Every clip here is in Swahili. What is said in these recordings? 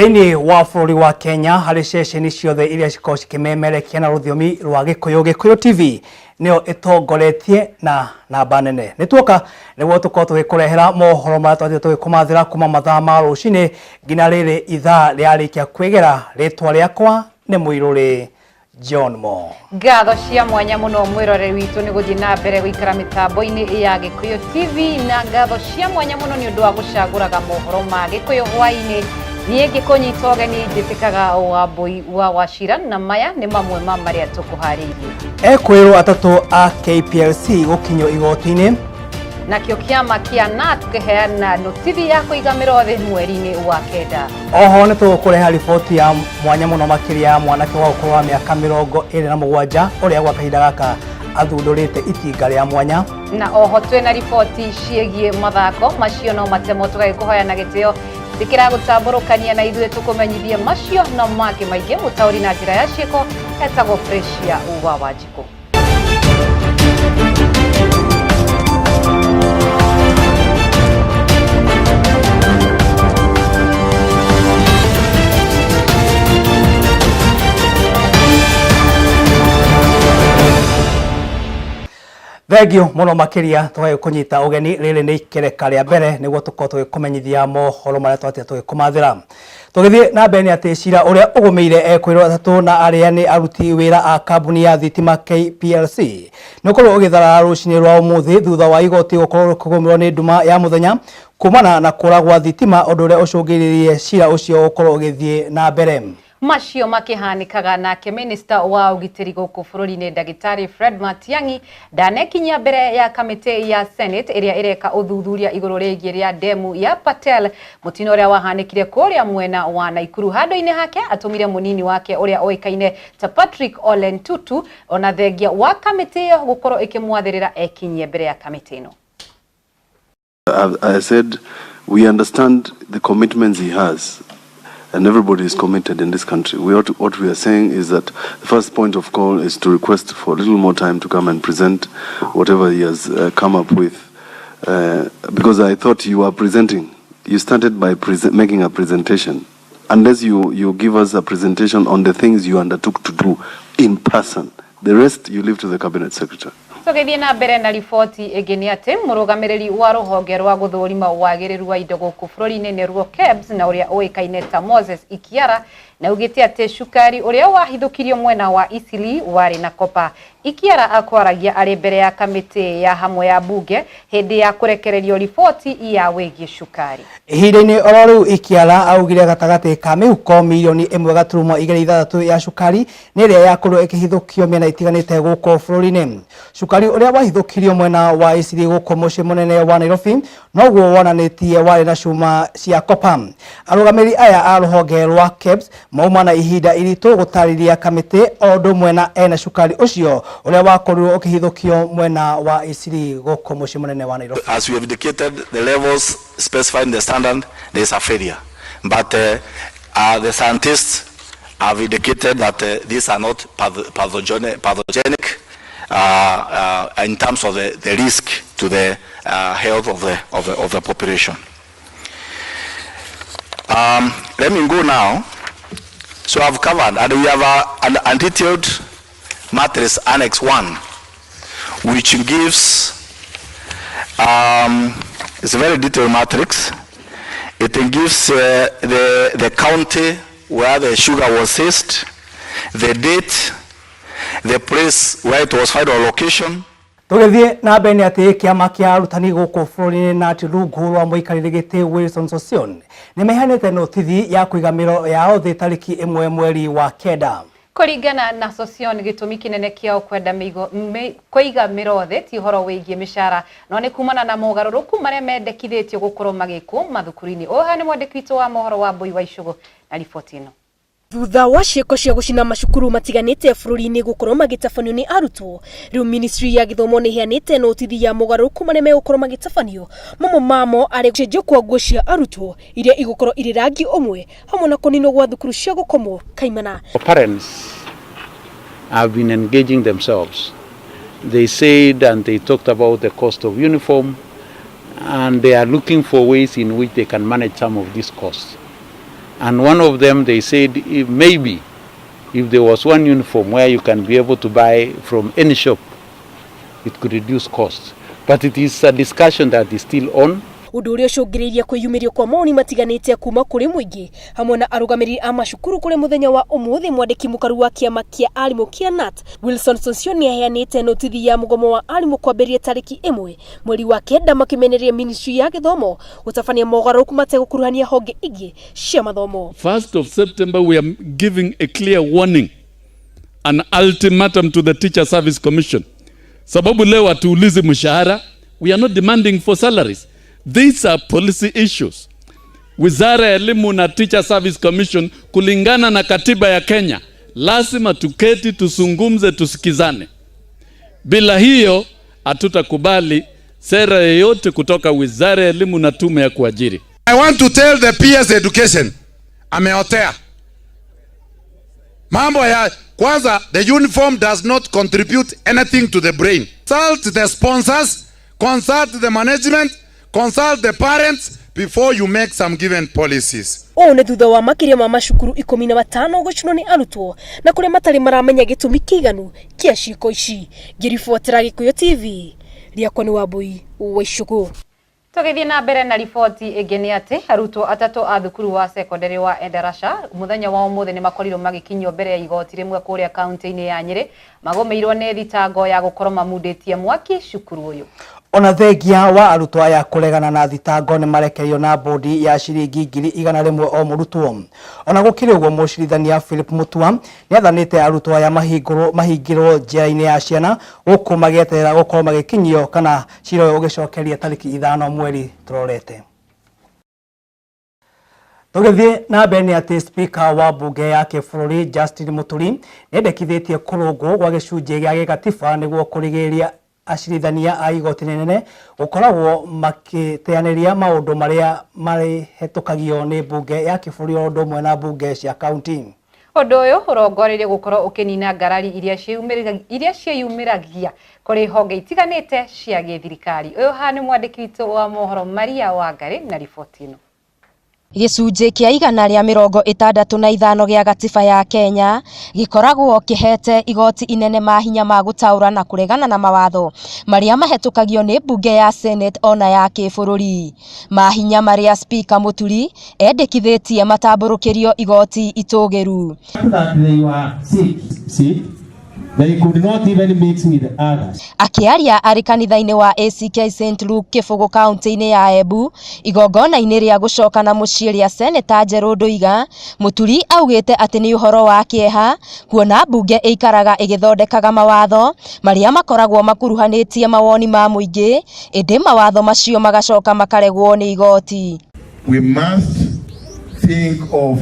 Thĩinĩ wa bũrũri wa Kenya harĩ ceceni ciothe iria cikoragwo cikĩmemerekia na rũthiomi rwa Gikuyu, Gikuyu TV nĩyo ĩtongoretie na namba nene. Nĩtuoka nĩguo tũkorwo tũgĩkũrehera mohoro marĩa twathiĩ tũgĩkũmathĩra kuma mathaa ma rũcinĩ nginya rĩrĩ ithaa rĩarĩkia kwĩgera. Rĩtwa rĩakwa nĩ Muiruri Johnmo. Ngatho cia mwanya muno mwiroreri witũ nĩ gũthiĩ na mbere gũikara mĩtambo-inĩ ya Gikuyu TV, na ngatho cia mwanya muno nĩ ũndũ wa gũcagũraga mohoro ma Gikuyu hwaĩ-inĩ. Niĩ ngĩkũnyita ũgeni njĩtĩkaga Wambui wa Wachira, na maya nĩ mamwe ma marĩa tũkũharĩirie. Ekwĩrwo atatũ a KPLC gũkinywo igoti-inĩ. Nakĩo kĩama kĩa NAT kĩheana notithi ya kũiga mĩrothe mweri-inĩ wa kenda. Oho nĩ tũgũkũreha riboti ya mwanya mũno makĩria ya mwanake wa ũkũrũ wa mĩaka 27 ũrĩa gwa kahinda gaka athundũrĩte itinga rĩa mwanya. Na oho twĩna riboti ciĩgiĩ mathako macio no matemo tũgagĩkũhoya na gĩtĩo tikira gũtambũrũkania na ithuĩ tũkũmenyithie macio na mangĩ maingĩ mũtaũri na njĩra ya ciĩko etagwo Freshia wa Wanjikũ. Thegio muno makiria tũgĩkũnyita ũgeni. Rĩrĩ nĩ ikereka rĩa mbere nĩguo tũkorwo tũgĩkũmenyithia mohoro marĩa twathiĩ tũgĩkũmathĩra. Tũgĩthiĩ na mbere nĩ atĩ cira ũrĩa ũgũmĩire ekwĩrwo atatũ na arĩa nĩ aruti wĩra a kambuni ya thitima KPLC nĩ ũkorwo ũgĩthara rũcinĩ rwa ũmũthĩ thutha wa igoti gũkorwo rũkĩgũmĩrwo nĩ nduma ya mũthenya kumana na kũra gwa thitima, ũndũ ũrĩa ũcũngĩrĩirie cira ũcio gũkorwo ũgĩthiĩ na mbere. Macio makĩhanĩkaga nake minista wa ũgitĩri gũkũ bũrũri-inĩ Ndagĩtarĩ Fred Matiang'i ndanekinyia mbere ya kamĩtĩ ya Senate ĩrĩa ĩreka ũthuthuria igũrũ rĩgiĩ rĩa demu ya Patel, mũtino ũrĩa wahanĩkire kũrĩa mwena wa Naikuru. Handũ-inĩ hake atũmire mũnini wake ũrĩa oĩkaine ta Patrick Ole Ntutu ona thengia wa kamĩtĩ ĩyo gũkorwo ĩkĩmwathĩrĩra ekinyie mbere ya kamĩtĩ ĩno. I said we understand the commitments he has. And everybody is committed in this country. What we are saying is that the first point of call is to request for a little more time to come and present whatever he has come up with. Because I thought you were presenting. You started by making a presentation. Unless you give us a presentation on the things you undertook to do in person. The rest you leave to the cabinet secretary. Tũgĩthiĩ na mbere na riboti ĩngĩ nĩ atĩ mũrũgamĩrĩri wa rũhonge rwa gũthũrima wagĩrĩru wa indo gũkũ bũrũri-inĩ nĩ ruo KEBS na ũrĩa ũĩkaine ta Moses Ikiara na ugĩte atĩ cukari ũrĩa wahithũkirio mwena wa Isili warĩ na kopa. Ikiara akwaragia arĩ mbere ya kamĩtĩ ya hamwe ya bunge hĩndĩ ya kũrekererio riboti ya wĩgiĩ cukari. Ihinda-inĩ oro rĩu Ikiara augire gatagatĩ ka mĩhuko milioni 1.6 ya cukari nĩ ĩrĩa yakorwo ĩkĩhithũkio mĩena itiganĩte gũkũ bũrũri-inĩ. Cukari ũrĩa wahithũkirio mwena wa Isili gũkũ mũciĩ mũnene wa Nairobi noguo wonanĩtie warĩ na cuma cia kopa. Arũgamĩrĩri aya a rũhonge rwa KEBS mauma na ihinda iritũ gũtarĩria kamĩtĩ o ũndũ ũmwe na ena cukari ũcio ũrĩa wakorirwo ũkĩhithũkio mwena wa Isili gũkũ mũciĩ mũnene wa Nairobi. As we have indicated the levels specified in the standard, there is a failure. But the scientists have indicated that these are not pathogenic in terms of the risk to the health of the population. Let me go now. So I've covered, and we have an undetailed matrix Annex 1, which gives, it's a very detailed matrix. It gives the county where the sugar was seized, the date, the place where it was found or location. Tũgĩthiĩ na mbere nĩ atĩ kĩama kĩa arutani gũkũ bũrũri-inĩ NAT rungu rwa mũikarĩri gĩtĩ Wilson Sossion nĩ mehanĩte notithi ya kũiga mĩro yao thĩ tarĩki 1 mweri wa kenda. Kũringana na Sossion gĩtũmi kĩnene kĩao kwenda kũiga mĩro thĩ ti ũhoro wĩgiĩ mĩcara no nĩ kumana na mogarũrũku marĩa mendekithĩtio gũkorwo magĩkwo mathukuru-inĩ. Ũha nĩ mwandĩki witũ wa mohoro Wambui wa Icũgũ na riboti ĩno. Thutha wa ciĩko cia gũcina macukuru matiganĩte bũrũri-inĩ gũkorwo magĩtabanio nĩ arutwo, rĩu ministry ya gĩthomo nĩ ĩheanĩte notithi ya mogarũrũku marĩa megũkorwo magĩtabanio. Mamwe mamo arĩ gũcenjio kwa nguo cia arutwo iria igũkorwo irĩ rangi ũmwe hamwe na kũninwo gwa thukuru cia gũkomwo kaimana. Parents have been engaging themselves. They said and they talked about the cost of uniform and they are looking for ways in which they can manage some of these costs. And one of them, they said, maybe if there was one uniform where you can be able to buy from any shop, it could reduce costs. But it is a discussion that is still on. Undu uria ucungiriria kwiyumirio kwa maoni matiganite kuma kuri muingi hamwe na arugamiriri a macukuru kuri muthenya wa umuthi mwandiki mukaru wa kiama kia arimu kia NAT Wilson Sossion niaheanite notithi ya mugomo wa arimu kwambiria tariki 1 mweri wa kenda makimeneria ministry ya githomo gutabania mogaruku matekuruhania honge ingi cia mathomo. 1st of September we are giving a clear warning, an ultimatum to the Teacher Service Commission. Sababu leo atuulize mshahara, we are not demanding for salaries. These are policy issues. Wizara ya Elimu na Teacher Service Commission kulingana na katiba ya Kenya lazima tuketi, tusungumze, tusikizane. Bila hiyo hatutakubali sera yoyote kutoka Wizara ya Elimu na tume ya kuajiri. I want to tell the PS education, ameotea. Mambo ya kwanza, the uniform does not contribute anything to the brain. Consult the sponsors, consult the management, consult the parents before you make some given policies. One thutha wa makiria ma macukuru 15 gucino ni arutwo na kuria matari maramenya gitumi kiganu kia ciko ici. Ngirifuatira Gikuyu TV riakwa ni Wambui Wachira. Tugithie na mbere na riboti ingi ni ati arutwo atatu a thukuru wa secondary wa Endarasha muthenya wa umuthi ni makorirwo magikinyio mbere ya igoti rimwe kuria kaunti-ini ya Nyeri magomeirwo ni thitango ya gukorwo mamunditie mwaki cukuru uyu. Ona thengia wa arutwo aya kuregana na thitango ni marekerio na bodi ya ciringi 100 o murutwo. Ona gukiri uguo mucirithania Philip Mutua ni athanite arutwo aya mahingirwo njera-ini ya ciana guku magieterera gukorwo magikinyio kana ciro ugicokeria tariki 5 mweri turorete. Tugithie na mbere ati speaker wa bunge ya kibũrũri Justin Muturi nendekithitie kurungwo gwa gicunjĩ gĩa gĩgatiba nĩguo kũrigĩrĩria acirithania a igoti nene gukoragwo makiteaniria maundu maria marehetũkagio ni bunge ya kibũrũri o ũndũ ũmwe na bunge cia county. Undu uyu urongoreirie gukorwo ukinina ngarari iria ciumiragia kuri honge itiganite cia githirikari. Uyu hani mwandiki witu wa mohoro Maria Wangari na riboti ino. Gicunjĩ kia 165 gĩa gatiba ya Kenya gikoragwo kihete igoti inene mahinya ma gutaura na kuregana na mawatho maria mahetũkagio ni bunge ya Senate ona ya kĩbũrũri. Mahinya maria Speaker Muturi endekithĩtie matamburukirio igoti itugiru. They could not even mix with others. Akiaria ari kanitha-ini wa ACK St Luke Kibugu kaunti-ini ya Embu igongona-ini ria gucoka na mucii ria Senator Njeru Nduiga, Muturi augite ati ni uhoro wa kieha kuona bunge ikaraga igithondekaga mawatho maria makoragwo makuruhanitie mawoni ma muingi indi mawatho macio magacoka makaregwo ni igoti. We must think of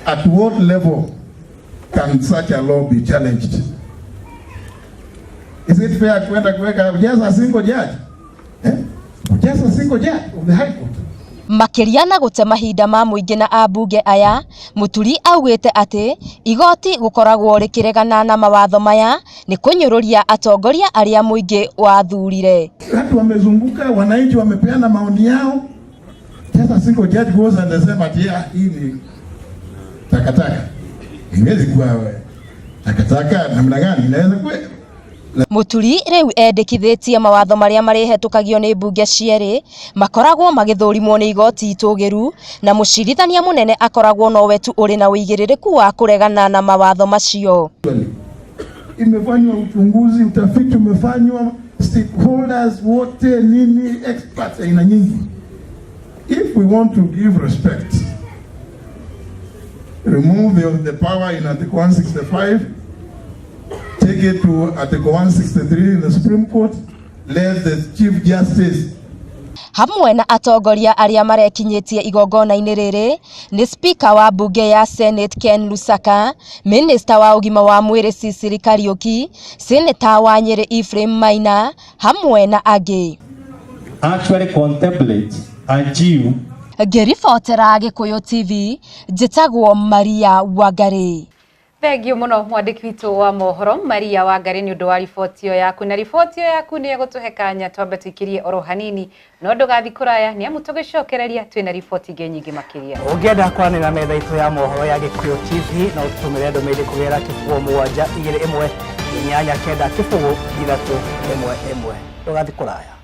at what level can such a law be challenged. Is it fair kwenda kuweka just a single judge? Just a single judge of the High Court? Makiria na gute mahinda ma muingi na abunge aya, Muturi augite ati igoti gukoragwo rikiregana na mawatho maya ni kunyururia atongoria aria muingi wathurire. Watu wamezunguka, wananchi wamepeana maoni yao. Just a single judge goes and says ati hii ni takataka. Iwezi kuwa takataka namna gani? Inaweza kuwa Muturi riu endekithĩtie mawatho maria marehetũkagio ni bunge cierĩ makoragwo magithurimwo ni igoti itugiru na mucirithania munene akoragwo no wetu uri na uigĩrĩrĩku wa kuregana na mawatho macio. Imefanywa uchunguzi, utafiti umefanywa, stakeholders wote nini, experts aina nyingi. If we want to give respect, remove the power in Article 165, take it to Article 163 in the Supreme Court, let the Chief Justice. Hamwe na atongoria aria marekinyitie igongona-ini riri ni Speaker wa bunge ya Senate Ken Lusaka, Minister wa ugima wa mwiri Cecily Kariuki, Senator wa Nyeri Ephraim Maina hamwe na angi. Actually contemplate achieve. Ngiribotera Gikuyu TV, njitagwo Maria Wangari. Thengio muno mwandiki witu wa mohoro Maria Wangari ni undu wa riboti yo yaku, na riboti yo yaku ni egutuhe kanya twambe tuikirie oro hanini no ndugathi kuraya ni amu tugicokereria twina riboti ingi nyingi makiria. Ungienda kwanira metha itu ya mohoro ya Gikuyu TV na utumire ndomiri kugera kifugo 721 kifugo 311 ndugathi kuraya.